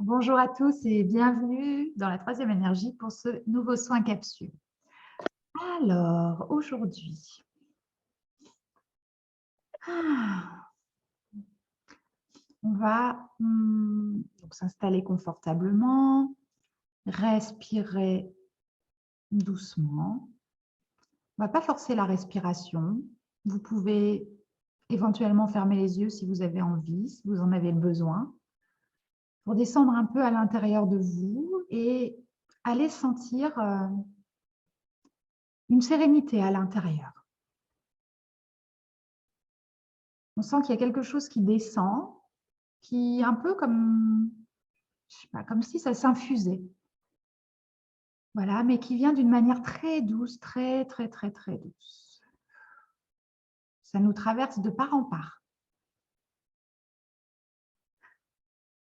Bonjour à tous et bienvenue dans la troisième énergie pour ce nouveau soin capsule. Alors, aujourd'hui, ah, on va donc s'installer confortablement, respirer doucement. On ne va pas forcer la respiration. Vous pouvez éventuellement fermer les yeux si vous avez envie, si vous en avez le besoin, pour descendre un peu à l'intérieur de vous et aller sentir une sérénité à l'intérieur. On sent qu'il y a quelque chose qui descend, qui est un peu comme, je sais pas, comme si ça s'infusait. Voilà, mais qui vient d'une manière très douce, très, très, très, très douce. Ça nous traverse de part en part.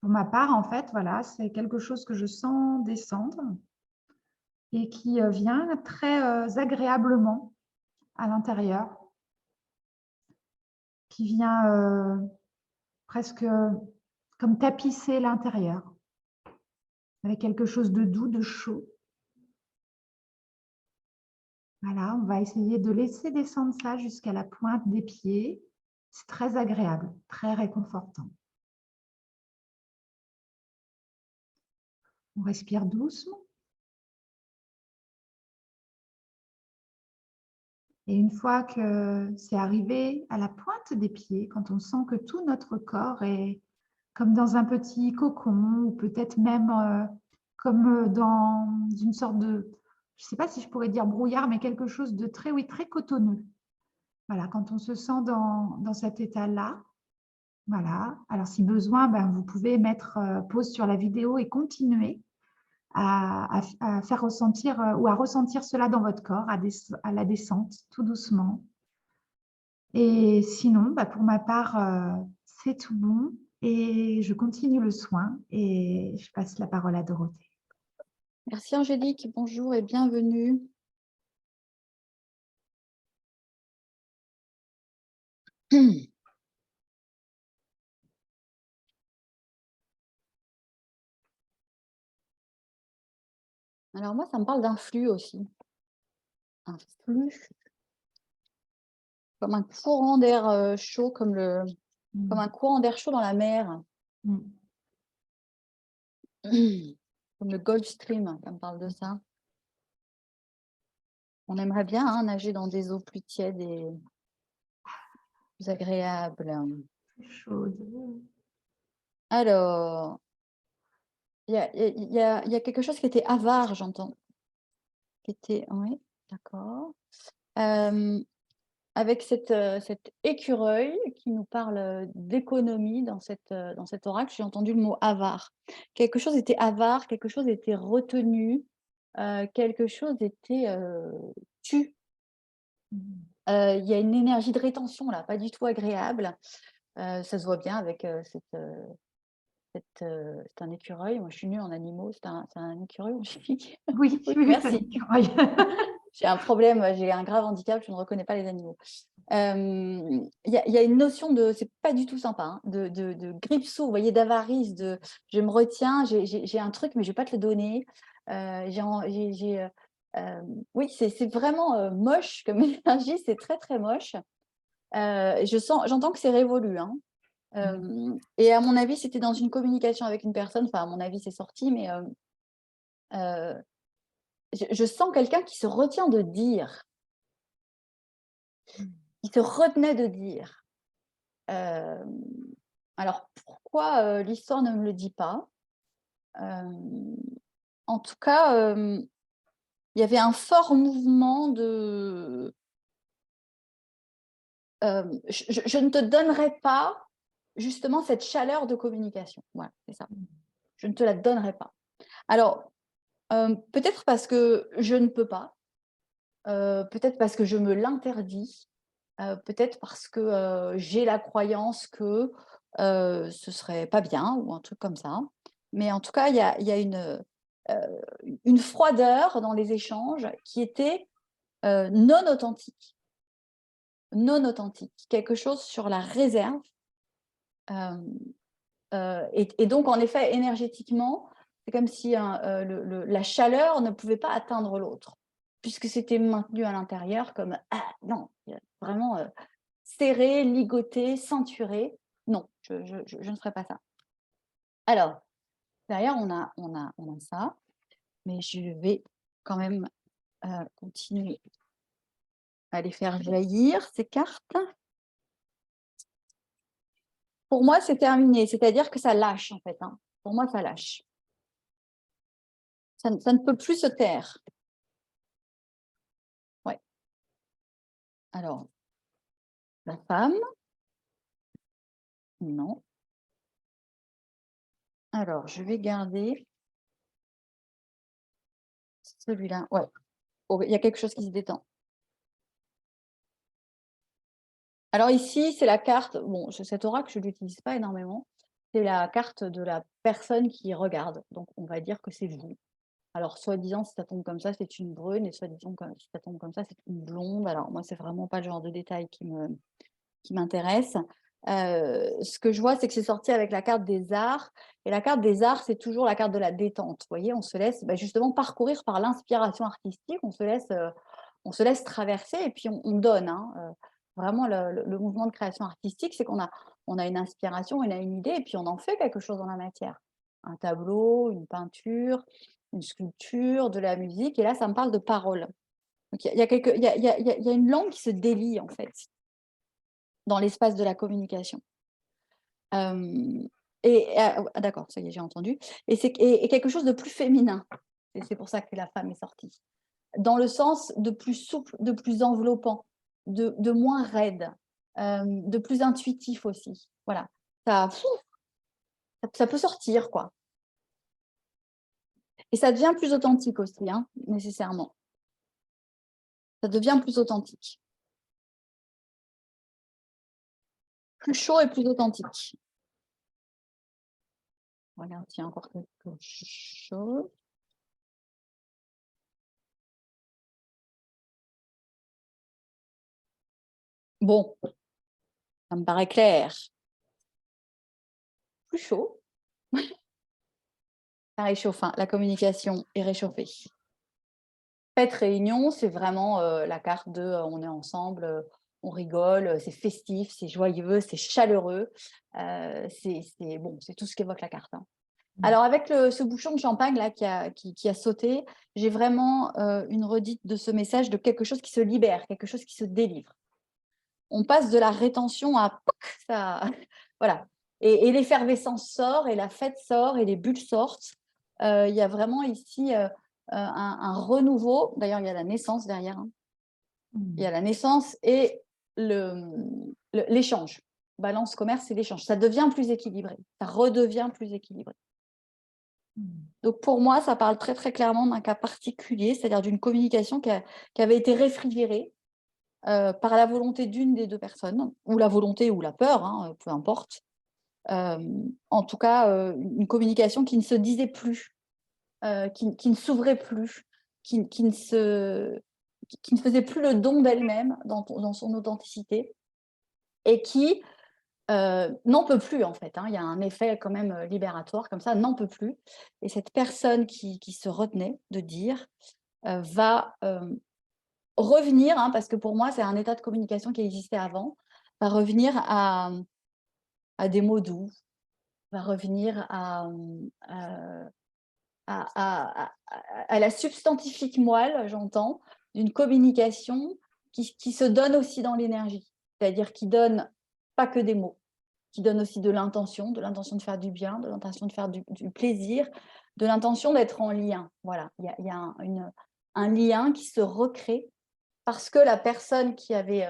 Pour ma part, en fait, voilà, c'est quelque chose que je sens descendre et qui vient très agréablement à l'intérieur, qui vient presque comme tapisser l'intérieur, avec quelque chose de doux, de chaud. Voilà, on va essayer de laisser descendre ça jusqu'à la pointe des pieds. C'est très agréable, très réconfortant. On respire doucement. Et une fois que c'est arrivé à la pointe des pieds, quand on sent que tout notre corps est comme dans un petit cocon, ou peut-être même comme dans une sorte de, je ne sais pas si je pourrais dire brouillard, mais quelque chose de très, oui, très cotonneux. Voilà, quand on se sent dans cet état-là, voilà. Alors, si besoin, ben, vous pouvez mettre pause sur la vidéo et continuer à faire ressentir ou à ressentir cela dans votre corps, à la descente, tout doucement. Et sinon, ben, pour ma part, c'est tout bon. Et je continue le soin et je passe la parole à Dorothée. Merci Angélique, bonjour et bienvenue. Alors moi, ça me parle d'un flux aussi. Un flux, comme un courant d'air chaud, comme un courant d'air chaud dans la mer. Comme le Gulf Stream, ça me parle de ça. On aimerait bien nager dans des eaux plus tièdes et plus agréables. Chaude. Alors, il y a quelque chose qui était avare, j'entends. Oui, d'accord. Avec cet écureuil qui nous parle d'économie dans cet oracle, j'ai entendu le mot avare. Quelque chose était avare, quelque chose était retenu, quelque chose était tu. Il y a une énergie de rétention là, pas du tout agréable. Ça se voit bien avec c'est un écureuil. Moi, je suis nulle en animaux. C'est un écureuil, Angélique? Oui, Oui, oui, oui, c'est un merci. écureuil. J'ai un problème, j'ai un grave handicap, je ne reconnais pas les animaux. Il y a une notion de, c'est pas du tout sympa, hein, de grippe-sous, vous voyez, d'avarice, de je me retiens, j'ai un truc, mais je ne vais pas te le donner. Oui, c'est vraiment moche comme énergie, c'est très très moche. J'entends que c'est révolu, hein. Et à mon avis, c'était dans une communication avec une personne, enfin, à mon avis, c'est sorti, mais je sens quelqu'un qui se retient de dire, qui se retenait de dire. Alors pourquoi l'histoire ne me le dit pas? En tout cas, il y avait un fort mouvement de je ne te donnerai pas justement cette chaleur de communication. Voilà, c'est ça. Je ne te la donnerai pas. Alors, peut-être parce que je ne peux pas, peut-être parce que je me l'interdis, peut-être parce que j'ai la croyance que ce serait pas bien ou un truc comme ça. Mais en tout cas, il y a une froideur dans les échanges qui était non authentique. Non authentique. Quelque chose sur la réserve. Et donc, en effet, énergétiquement, c'est comme si la chaleur ne pouvait pas atteindre l'autre, puisque c'était maintenu à l'intérieur comme non, vraiment serré, ligoté, ceinturé. Non, je ne ferai pas ça. Alors, derrière, on a ça, mais je vais quand même continuer à les faire jaillir, ces cartes. Pour moi, c'est terminé, c'est-à-dire que ça lâche, en fait. Hein. Pour moi, ça lâche. Ça ne peut plus se taire. Ouais. Alors, la femme. Non. Alors, je vais garder celui-là. Ouais. Oh, il y a quelque chose qui se détend. Alors ici, c'est la carte, bon, cet oracle, je ne l'utilise pas énormément, c'est la carte de la personne qui regarde. Donc, on va dire que c'est vous. Alors, soi-disant, si ça tombe comme ça, c'est une brune, et soi-disant, si ça tombe comme ça, c'est une blonde. Alors, moi, c'est vraiment pas le genre de détail qui m'intéresse. Ce que je vois, c'est que c'est sorti avec la carte des arts. Et la carte des arts, c'est toujours la carte de la détente. Vous voyez, on se laisse justement parcourir par l'inspiration artistique, on se laisse traverser et puis on donne. Hein. Vraiment, le mouvement de création artistique, c'est qu'on a une inspiration, on a une idée, et puis on en fait quelque chose dans la matière. Un tableau, une peinture, une sculpture, de la musique. Et là, ça me parle de paroles. Donc, il y a une langue qui se délie, en fait, dans l'espace de la communication. D'accord, ça y est, j'ai entendu. Et quelque chose de plus féminin. Et c'est pour ça que la femme est sortie. Dans le sens de plus souple, de plus enveloppant, de moins raide, de plus intuitif aussi. Voilà. Ça peut sortir, quoi. Et ça devient plus authentique aussi, hein, nécessairement. Ça devient plus authentique. Plus chaud et plus authentique. Regarde, il y a encore quelque chose. Bon, ça me paraît clair. Plus chaud. Ça réchauffe, hein, la communication est réchauffée. Fête réunion, c'est vraiment la carte de on est ensemble, on rigole, c'est festif, c'est joyeux, c'est chaleureux. C'est tout ce qu'évoque la carte. Hein. Alors, avec ce bouchon de champagne là qui a sauté, j'ai vraiment une redite de ce message de quelque chose qui se libère, quelque chose qui se délivre. On passe de la rétention à ça, voilà. Et l'effervescence sort, et la fête sort, et les bulles sortent. Il y a vraiment ici un renouveau. D'ailleurs, il y a la naissance derrière. Hein. Il y a la naissance et l'échange. Balance commerce et l'échange. Ça devient plus équilibré. Ça redevient plus équilibré. Donc, pour moi, ça parle très, très clairement d'un cas particulier, c'est-à-dire d'une communication qui avait été réfrigérée par la volonté d'une des deux personnes, ou la volonté ou la peur, hein, peu importe. En tout cas, une communication qui ne se disait plus, qui ne s'ouvrait plus, qui ne faisait plus le don d'elle-même dans son authenticité, et qui n'en peut plus, en fait. Hein. Il y a un effet quand même libératoire comme ça, n'en peut plus. Et cette personne qui se retenait de dire va revenir, hein, parce que pour moi, c'est un état de communication qui existait avant, va revenir à des mots doux, va revenir à la substantifique moelle, j'entends, d'une communication qui se donne aussi dans l'énergie, c'est-à-dire qui donne pas que des mots, qui donne aussi de l'intention de faire du bien, de l'intention de faire du plaisir, de l'intention d'être en lien. Voilà, il y a un lien qui se recrée parce que la personne qui avait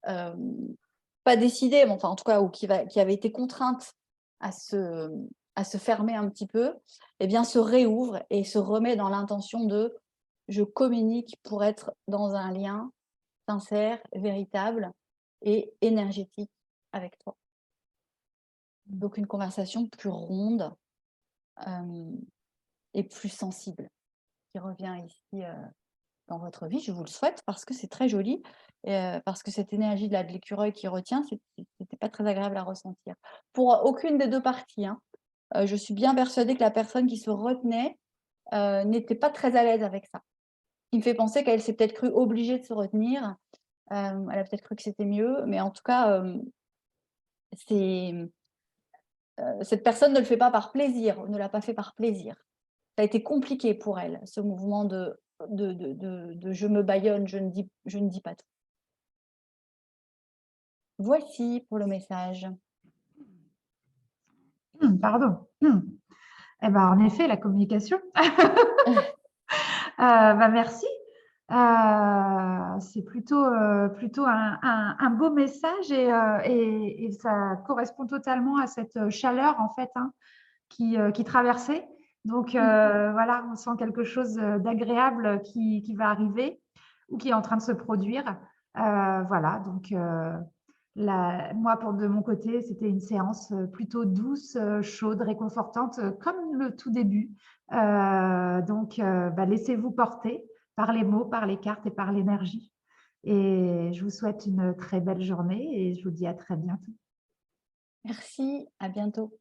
pas décidé, mais enfin en tout cas, ou qui avait été contrainte à se fermer un petit peu, eh bien se réouvre et se remet dans l'intention de je communique pour être dans un lien sincère, véritable et énergétique avec toi. Donc une conversation plus ronde et plus sensible qui revient ici dans votre vie, je vous le souhaite, parce que c'est très joli, parce que cette énergie de l'écureuil qui retient, c'était pas très agréable à ressentir. Pour aucune des 2 parties, hein. Je suis bien persuadée que la personne qui se retenait, n'était pas très à l'aise avec ça. Il me fait penser qu'elle s'est peut-être crue obligée de se retenir, elle a peut-être cru que c'était mieux, mais en tout cas, c'est, cette personne ne le fait pas par plaisir, ne l'a pas fait par plaisir. Ça a été compliqué pour elle, ce mouvement de «je me bâillonne, je ne dis pas tout». Voici pour le message. Pardon. Eh ben, en effet, la communication. Merci. C'est plutôt un beau message et ça correspond totalement à cette chaleur en fait hein, qui traversait. Donc voilà, on sent quelque chose d'agréable qui va arriver ou qui est en train de se produire. Voilà, donc moi, de mon côté, c'était une séance plutôt douce, chaude, réconfortante, comme le tout début. Donc, laissez-vous porter par les mots, par les cartes et par l'énergie. Et je vous souhaite une très belle journée et je vous dis à très bientôt. Merci, à bientôt.